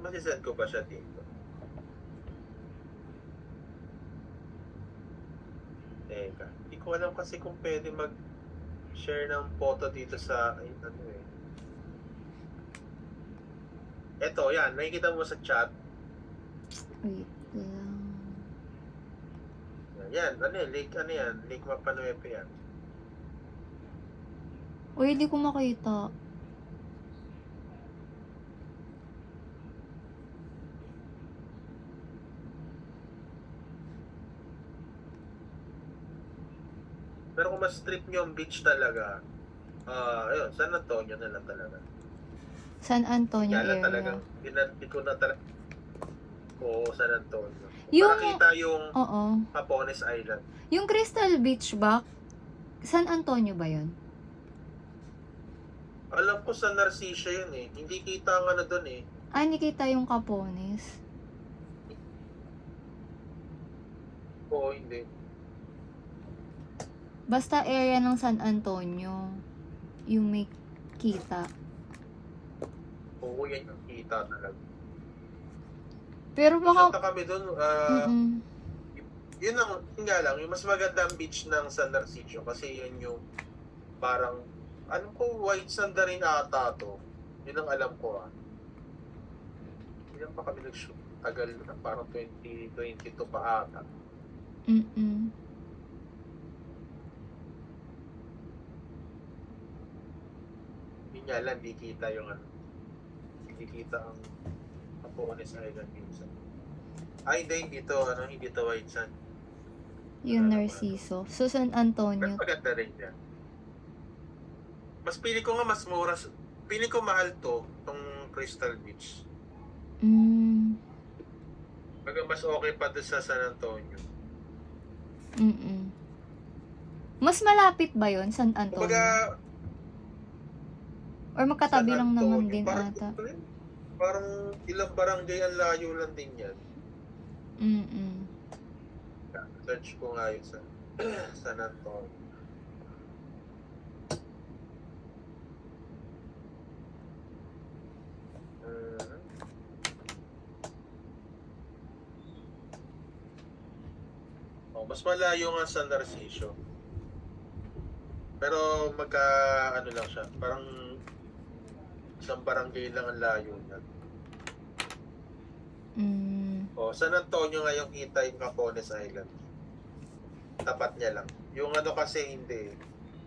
masisend ko ba siya dito? Teka, hindi ko alam kasi kung pwede mag-share ng photo dito sa, ay, ano eh. Eto, yan, nakikita mo sa chat. Wait lang. Yan, ano yan, link Mapanuepe yan. Uy, hindi ko makita. Pero kung mas trip nyo ang beach talaga, ayun, San Antonio na lang talaga. San Antonio Kaya lang area. talagang, hindi ko na talaga, oo, San Antonio. Yung, Para kita yung oo. Capones Island. Yung Crystal Beach ba? San Antonio ba yun? Alam ko sa Narcissia yun eh. Hindi kita ang ano doon eh. Ah, nakita yung Capones. Oo, hindi. Basta area ng San Antonio. Yung may kita. Oo, yan yung kita talaga. Pero Punta baka... kami doon, Mm-mm. yun nga lang, yung mas magandang beach ng San Narciso kasi yun yung parang, ano ko, white sand na rin ata to. Yun ang alam ko ah. Ilan pa kami nag-shoot? Tagal na, parang 2022 pa ata. Mm-mm. Yun nga lang, di kita yung ano. Hindi kita ang Capones Island minsan. Ay, hindi to, hindi to white sand. Yung Narciso. So, San Pero Antonio. maganda rin yan. Mas pili ko nga mas mura. Pili ko mahal to, tong Crystal Beach. Baga mas okay pa doon sa San Antonio. Mm-mm. Mas malapit ba yon San Antonio? Kumbaga, Or magkatabi San lang naman Antonio, din parang, ata. parang ilang barangay ang layo lang din yan. Mm-mm. Search ko nga yun sa San Antonio. Mas malayo nga sa Narcisio. Pero ano lang siya, parang isang barangay lang ang layo niya. San Antonio nga yung kita yung Capones Island. Tapat niya lang. Yung ano kasi hindi,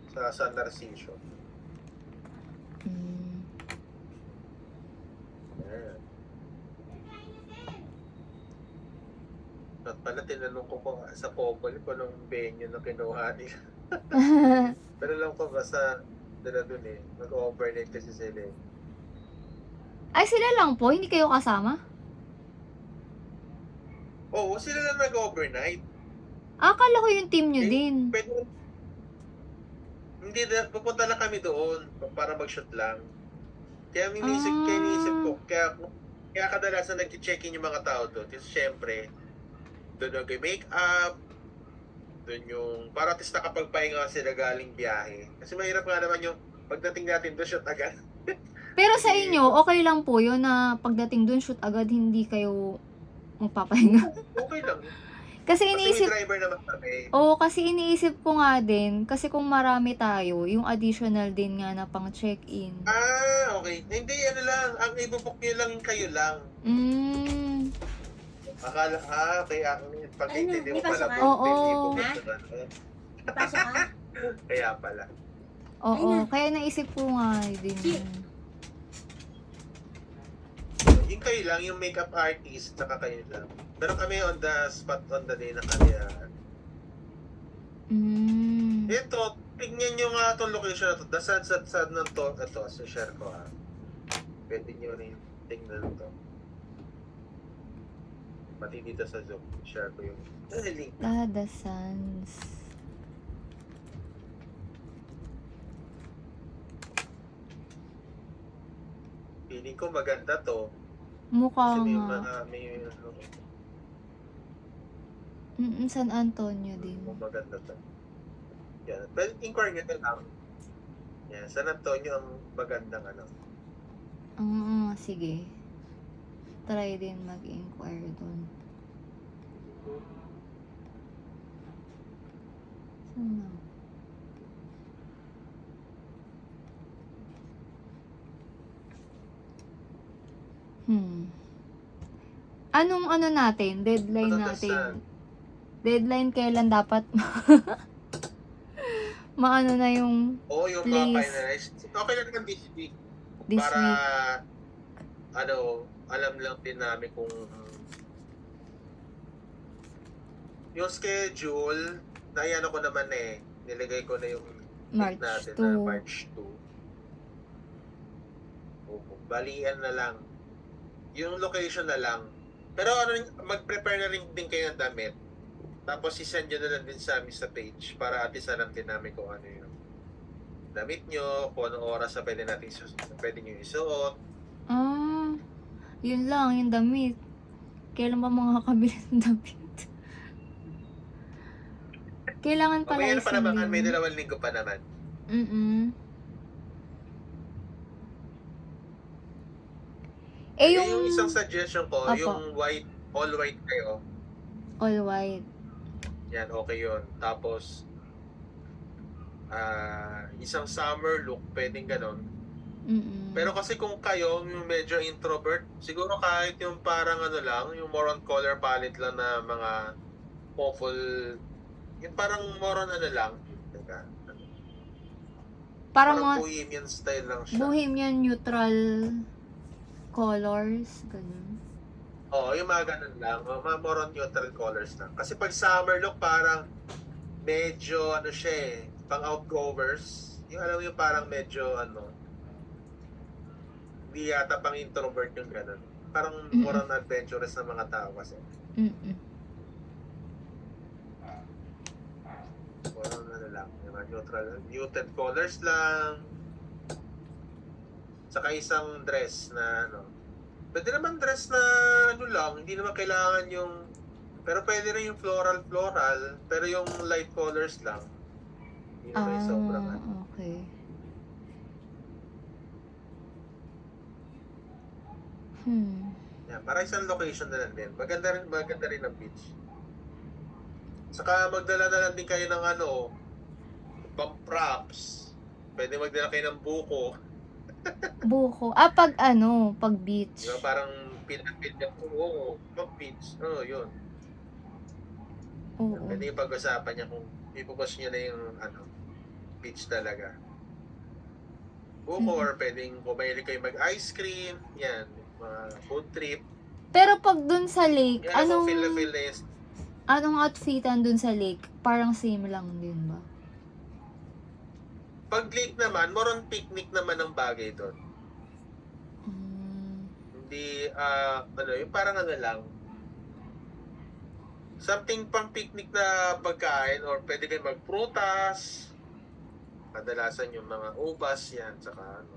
sa San Narcisio. Ayan. At pala tinanong ko kung sa Popol ko nung venue na kinuha nila. Pero alam ko basta dala dun eh. Mag-overnight kasi sila eh. Ay, sila lang po? Hindi kayo kasama? Oo, sila lang nag-overnight. Akala ko yung team nyo din. Pwede, hindi, pupunta lang kami doon para mag-shoot lang. Kaya iniisip ko, kaya kadalasan nag-check-in yung mga tao doon. Kasi syempre, doon nag-make-up, doon yung, para at least nakapagpahinga sila galing biyahe. Kasi mahirap nga naman yung pagdating natin doon, shoot agad. Pero sa inyo, okay lang po yun na pagdating dun, shoot agad, hindi kayo magpapahinga. Okay lang. Kasi Kasi iniisip, may driver naman kami. kasi iniisip ko nga din, kasi kung marami tayo, yung additional din nga na pang check-in. Okay. Hindi, ano lang, ang ibubook nyo lang kayo lang. Akala, okay, pag hindi mo pala book, Oo. ibubook na lang. Pasok ka? Kaya pala. Oo, kaya naisip ko nga din yun. Yung kayo lang, yung makeup artist, saka kayo lang. Pero kami on the spot, on the day na kanya. Ito, tignan nyo nga itong location na ito. Saan na ito? Ito, share ko ha. Pwede nyo rin tingnan ito. Pati dito sa Zoom, share ko yung link. Dada Sans. Feeling ko maganda to. Mukha Kasi nga. may San Antonio din. maganda to. Yan. Pero inquire nyo lang. Yan. San Antonio ang magandang ano. Sige. try din mag-inquire dun. Saan na? Anong ano natin? Deadline natin? Matatasan. Deadline kailan dapat maano na yung Oo, yung Please. mga finalize. Okay lang naman this week. this Para, week? alam lang din namin kung yung schedule, naiano ko naman nilagay ko na yung March date natin 2. na March 2. Oo, balian na lang. Yung location na lang. Pero mag-prepare na rin din kayo ng damit. Tapos isend nyo na lang din sa amin sa page para at least alam din namin kung ano yung damit nyo, kung anong oras na pwede natin pwede nyo isuot. Ah, yun lang, yung damit. Kailan ba makakabili ng damit? Kailangan pala Mamaya na pa naman, may isend 2 linggo pa naman. yun. Eh, Yung isang suggestion ko, Opo. yung all white kayo. all white. Yan, okay yun. Tapos, isang summer look, pwedeng ganon. Pero kasi kung kayo, yung medyo introvert, siguro kahit yung parang ano lang, yung more on color palette lang na mga awful, yung parang more on ano lang, teka, Parang parang mga bohemian style lang siya. bohemian neutral colors, ganun. Oo, yung mga ganun lang, mga more on neutral colors lang. Kasi pag summer look, parang medyo ano siya pang outgoers. Yung alam mo yung parang medyo hindi yata pang introvert yung ganun. Parang more on adventurous na mga tao kasi. More on ano lang, yung mga neutral, muted colors lang. Saka isang dress na pwede naman dress na lang, hindi naman kailangan yung, pero pwede rin yung floral, pero yung light colors lang. Hindi naman yung sobrang Okay. Yan, para isang location na lang din. Maganda rin ang beach. Saka magdala na lang din kayo ng pang props. Pwede magdala kayo ng buko. Buko. Pag beach. Diba, parang pinapit pag beach. Yun. Oo. Pwede yung pag-usapan niya kung ipupost niyo na yung beach talaga. Buko or pwedeng kumaili kayo mag-ice cream. Yan. Mga food trip. Pero pag dun sa lake, Yan ang feel na yun. anong outfitan dun sa lake? Parang same lang din ba? Pag lake naman, more on picnic naman ang bagay doon. Hindi, yung parang lang. Something pang picnic na pagkain or pwede kayo magprutas. Kadalasan yung mga ubas yan, saka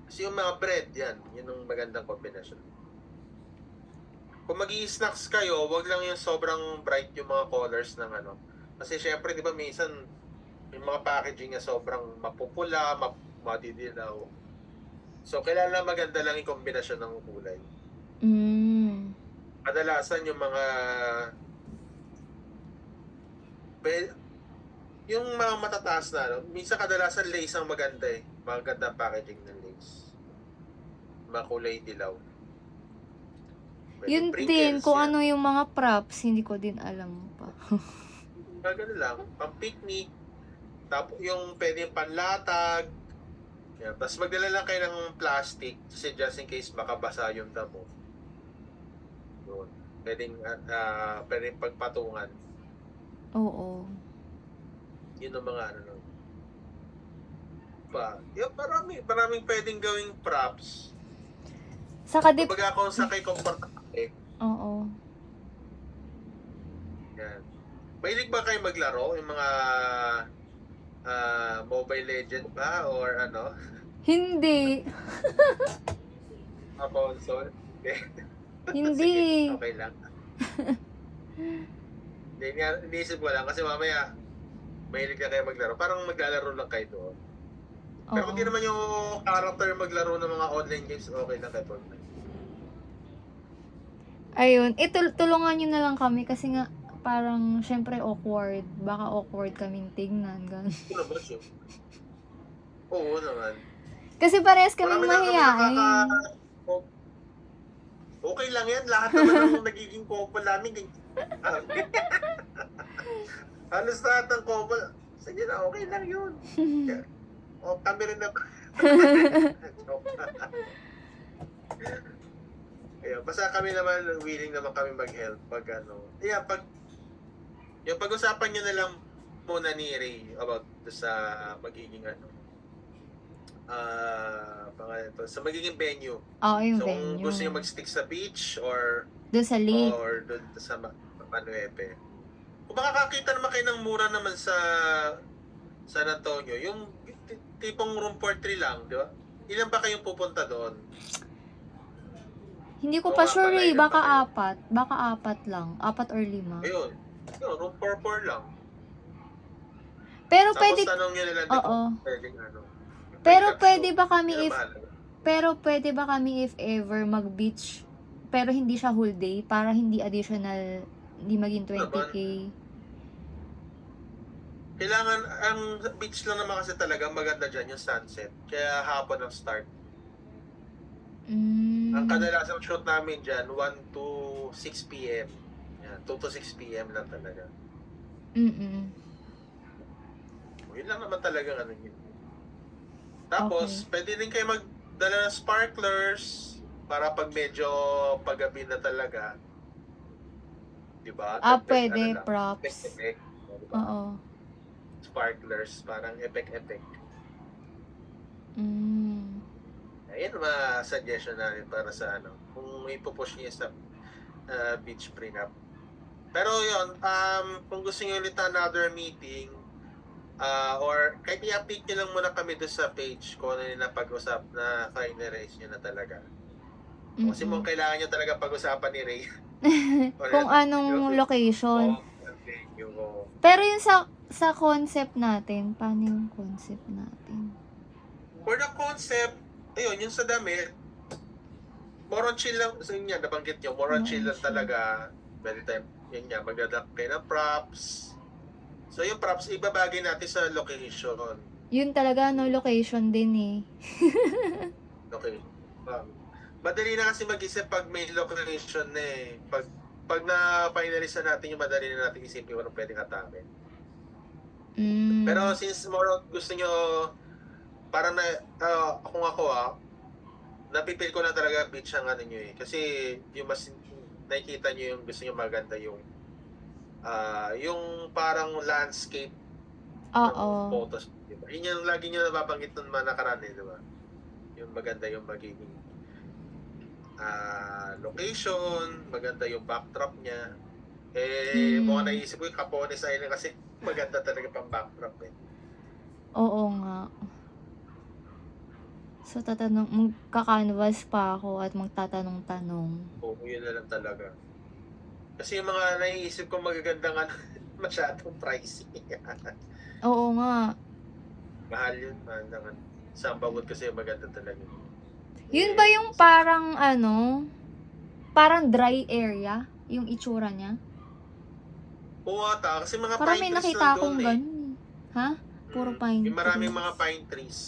Kasi yung mga bread yan, yun ang magandang kombinasyon. Kung mag-i-snacks kayo, wag lang yung sobrang bright yung mga colors ng Kasi syempre, di ba, minsan, yung mga packaging niya sobrang mapupula, madidilaw. So, kailangan maganda lang yung kombinasyon ng kulay. Kadalasan yung mga yung mga matataas na minsan kadalasan lace ang maganda maganda packaging ng lace, makulay dilaw. Yun din, kung ano yung mga props, hindi ko din alam pa. Gano'n lang, pang picnic, tapos yung pwede yung panlatag. Yan. Tapos magdala lang kayo ng plastic kasi just in case baka basa yung damo. Yun. Pwedeng pagpatungan. Oo. Yun ang mga Yung maraming pwedeng gawing props. Saka Kumbaga kung sa kay komportable. Oo. Yan. Mahilig ba kayo maglaro? Yung mga Mobile Legend ba? Or Hindi. Console? Hindi. Sige, okay lang. Iniisip ko lang kasi mamaya mahilig na kayo maglaro. Parang maglalaro lang kayo doon. Pero Oo. kung di naman yung character maglaro ng mga online games, okay lang kahit online. Ayun, tulungan niyo na lang kami kasi nga parang syempre awkward. Baka awkward kaming tingnan, ganun. Ito naman siya. Oo naman. Kasi parehas kaming Marami na kami mahiyain. o- Okay lang yan. Lahat naman ng nagiging couple namin. Halos lahat ng couple. Sige na, okay lang yun. O, kami rin naman. Joke. Ayun, basta kami naman, willing naman kami mag-help pag ano. Yeah, yung pag-usapan nyo na lang muna ni Ray about sa magiging ano, pangalan to, sa magiging venue. Oo, yung So, kung venue. gusto nyo mag-stick sa beach or Doon sa lake. doon sa Manuepe. Kung makakakita naman kayo ng mura naman sa San Antonio, yung tipong room for 3 lang, di ba? Ilan ba kayong pupunta doon? Hindi ko Oo pa nga sure pala, eh. ilan Baka pa kayo? 4. Baka 4 lang. 4 or 5. Ayun. Yun, room for 4 lang. Pero Tapos pwede, tanong nyo nila oo. pwedeng ano. Pero Relax pwede to. ba kami Yun ang if, mahalaga. pero pwede ba kami if ever mag-beach, pero hindi siya whole day, para hindi additional, hindi maging 20k? Kailangan, ang beach lang naman kasi talaga maganda dyan yung sunset. Kaya hapon ang start. Ang kadalasang shoot namin dyan, 1 to 6 p.m. Yan, 2 to 6 p.m. lang talaga. Yun lang naman talaga ano yun. Tapos, pwede din kayo magdala ng sparklers para pag medyo paggabi na talaga. Diba? Pwede, props. Effect. Diba? Oo. Sparklers, parang effect. Ayun mga suggestion namin para sa ano, kung ipupush niyo sa beach prenup. Pero yun, kung gusto niyo ulit another meeting, or kahit i-update nyo lang muna kami doon sa page kung ano yung napag-usap na finalize nyo na talaga. Kasi mong kailangan nyo talaga pag-usapan ni Ray. Kung anong location. Yung, Pero yung sa concept natin, paano yung concept natin? for the concept, ayun, yung sa damit, more on chill lang, so yun nga, nabanggit nyo, more on chill lang talaga. Very time, yun nga, magdadapt kayo ng props. So yung props, ibabagay natin sa location. Yun talaga, no location din eh. Okay. Madali na kasi mag-isip pag may location na eh. Pag na-finalize na natin yung madali na natin isipin kung anong pwedeng atake. Pero since more gusto nyo, parang na, kung ako napipil ko na talaga beach ang ano nyo eh. Kasi yung mas nakikita nyo yung gusto nyo maganda yung parang landscape ng photos. Diba? Yun yung lagi nyo nababanggit ng mga nakaraan eh, diba? Yung maganda yung magiging location, maganda yung backdrop niya. Mukhang naisip ko yung Capones Island kasi maganda talaga pang backdrop eh. Oo nga. So, magka-canvas pa ako at magtatanong-tanong. Oo, yun na lang talaga. Kasi yung mga naiisip ko magagandang masyadong pricey. Oo nga. Mahal yun, mahal naman. Sambawod kasi maganda talaga. Yun ba yung parang parang dry area? Yung itsura niya? Oo ata, kasi mga Parang pine may trees nakita lang akong doon eh. ganun. Ha? Puro pine Yung maraming trees. mga pine trees.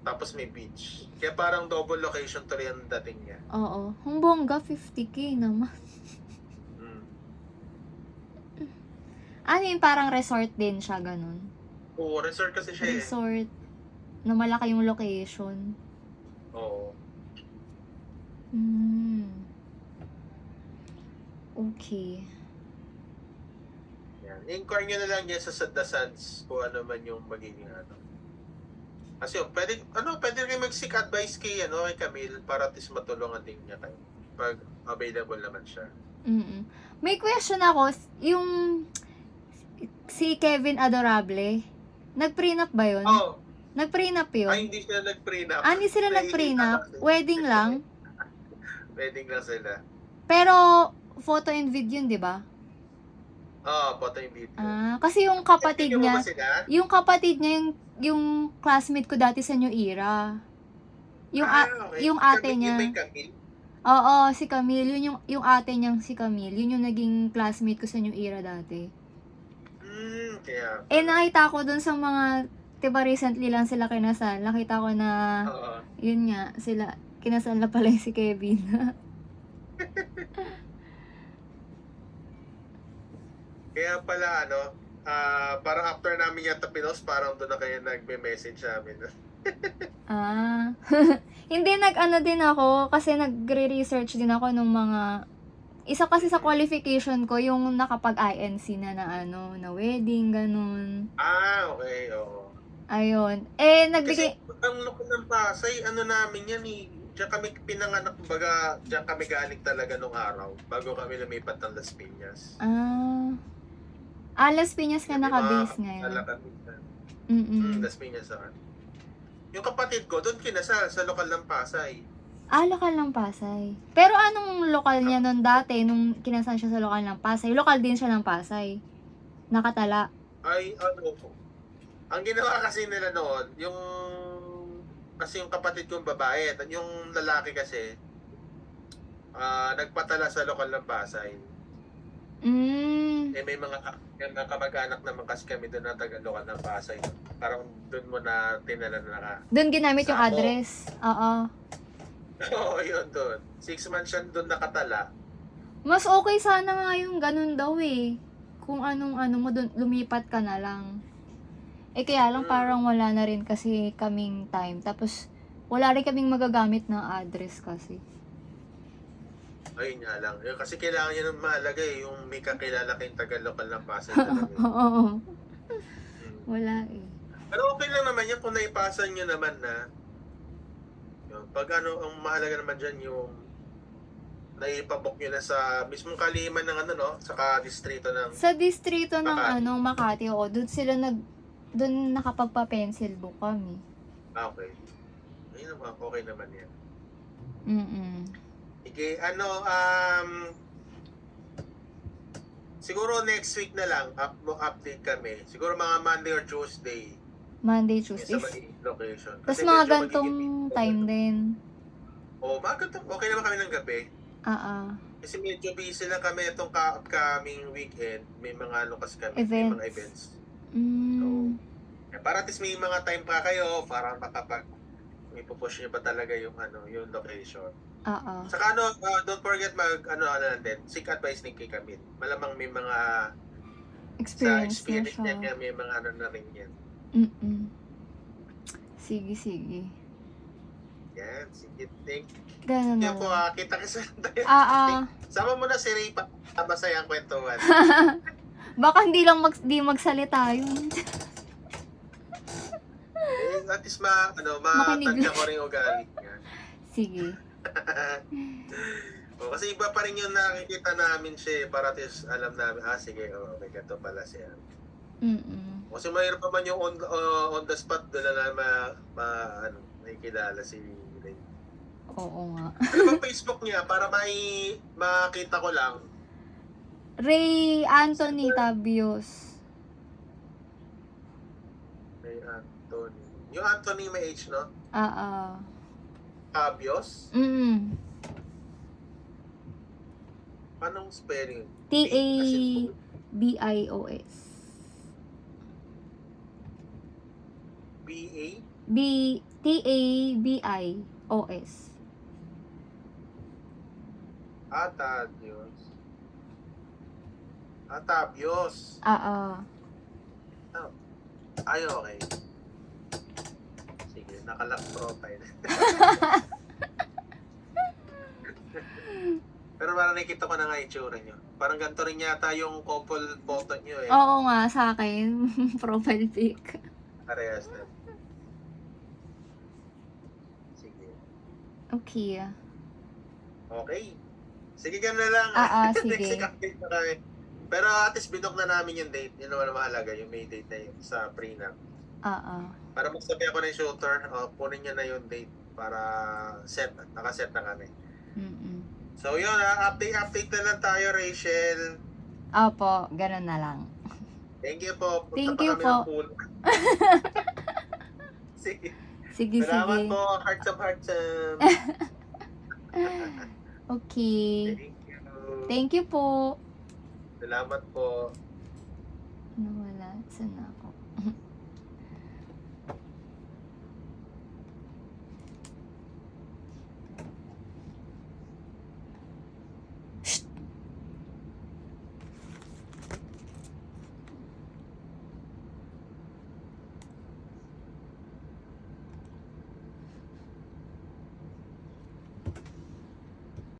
Tapos may beach. Kaya parang double location to rin ang dating niya. Oo. Ang bongga, 50k naman. Ano yun, parang resort din siya, ganun? Oo, resort kasi siya eh. Resort na malaki yung location. Oo. Okay. Yan. Inquire nyo na lang yan sa The Sands kung ano man yung magiging ano. Kasi pwede rin mag-seek advice kay Camille para at least matulungan din niya kayo pag available naman siya. May question ako, yung si Kevin Adorable, nag-prenup ba yun? Oo. Nag-prenup yun? Ay, hindi sila nag-prenup. Hindi sila nag-prenup? Wedding lang? Wedding lang sila. Pero, photo and video yun, di ba? photo yung video. Kasi yung kapatid Tingnan mo niya, ba sila? yung classmate ko dati sa New Era. Okay. Yung Si ate Camille, niya. yung may Camille. Oo, si Camille. Yung ate niyang si Camille. Yun yung naging classmate ko sa New Era dati. Kaya. Nakita ko dun sa mga, diba recently lang sila kinasal. Nakita ko na, Oo. yun nga, sila, kinasal na pala yung si Kevin. Kaya pala, parang after namin yata pinost, parang doon na kayo nagme-message sa amin. Hindi, nag-ano din ako, kasi nagre-research din ako nung mga, isa kasi sa qualification ko, yung nakapag-INC na wedding, ganun. Okay, oo. Ayun. Kasi Nagbigay, ang loko ng Pasay, namin yan eh. Diyan kami pinanganak, baga, diyan kami galing talaga nung araw, bago kami lumipat ng Las Piñas. Las Piñas ka naka-base ngayon. Las Piñas saan. Yung kapatid ko, doon kinasal, sa lokal ng Pasay. Lokal ng Pasay. Pero anong lokal niya nun dati, nung kinasal siya sa lokal ng Pasay? Lokal din siya ng Pasay. Nakatala. Ang ginawa kasi nila noon, kasi yung kapatid kong babae, at yung lalaki kasi, nagpatala sa lokal ng Pasay. May mga kamag-anak naman kasi kami doon na taga-lokal ng Pasay. Parang doon mo na tinala na Doon ginamit yung Sako. address. Oo. Oo, yun doon. 6 months siya doon nakatala. Mas okay sana nga yung ganun daw eh. Kung anong mo doon, lumipat ka na lang. Kaya lang parang wala na rin kasi kaming time. Tapos, wala rin kaming magagamit na address kasi. Ayun nga lang. Kasi kailangan yun ng mahalaga eh. Yung may kakilala kayong taga-lokal ng Pasay talaga. Oo. Wala eh. Pero okay lang naman yan kung naipasa nyo naman na pag ang mahalaga naman dyan yung naipabok nyo na sa mismong kaliman ng saka distrito ng Sa distrito ng Makati. Makati, doon nakapagpa-pencil book kami. Okay. Ayun naman, okay naman yan. Sige, siguro next week na lang, update kami. Siguro mga Monday or Tuesday. Monday, Sa Tuesday. magiging location. Tapos Kasi mga medyo gantong magiging- time din. mga gantong, okay naman kami ng gabi. Kasi medyo busy lang kami itong upcoming weekend. May mga kasi kami, may mga events. Para at least may mga time pa kayo para may pupush nyo ba talaga yung yung location. Saka don't forget seek advice ni kay Camille. Malamang may mga Experience sa experience na siya. niya may mga na rin yan. Sige. Yan, sige, thank Ganun na you po. lang. Kita ka sa Sama mo na si Ray pa. Masaya ang kwentuhan. Baka di magsalita yun. At least Makinig matantya ko rin yung ugali niya. Sige. Kasi iba pa rin yung nakikita namin siya para at least alam namin, sige, may ganito pala siya. Kasi mahirap pa man yung on the spot doon na nakikilala si Ray. Oo nga. Ano bang Facebook niya para makita ko lang? Ray Anthony Tabios. Ray Anthony. Yung Anthony may H, no? Tabios? Anong spelling? Tabios. B-A? Tabios. Tabios. Tabios. Ay, okay. Sige, nakalock profile. Pero parang nakikita ko na nga itsura nyo. Parang ganito rin yata yung couple photo nyo eh. Oo nga, sa akin. Profile pic. Parehas na. Sige. Okay. Okay. Sige ka na lang. Sige. Next week update na kami. Pero at least binok na namin yung date. Yun naman ang mahalaga, yung may date na yun sa prenup. Para magsabi ako ng shooter, punin nyo na yung date para nakaset na kami. So yun, update na lang tayo, Rachel. Opo, ganun na lang. Thank you po. Punta Thank pa you kami po. ng pool. Sige. Sige, Salamat sige. po. Hearts of hearts. Okay. Thank you. Thank you po. Salamat po. Nawala. Saan na ako?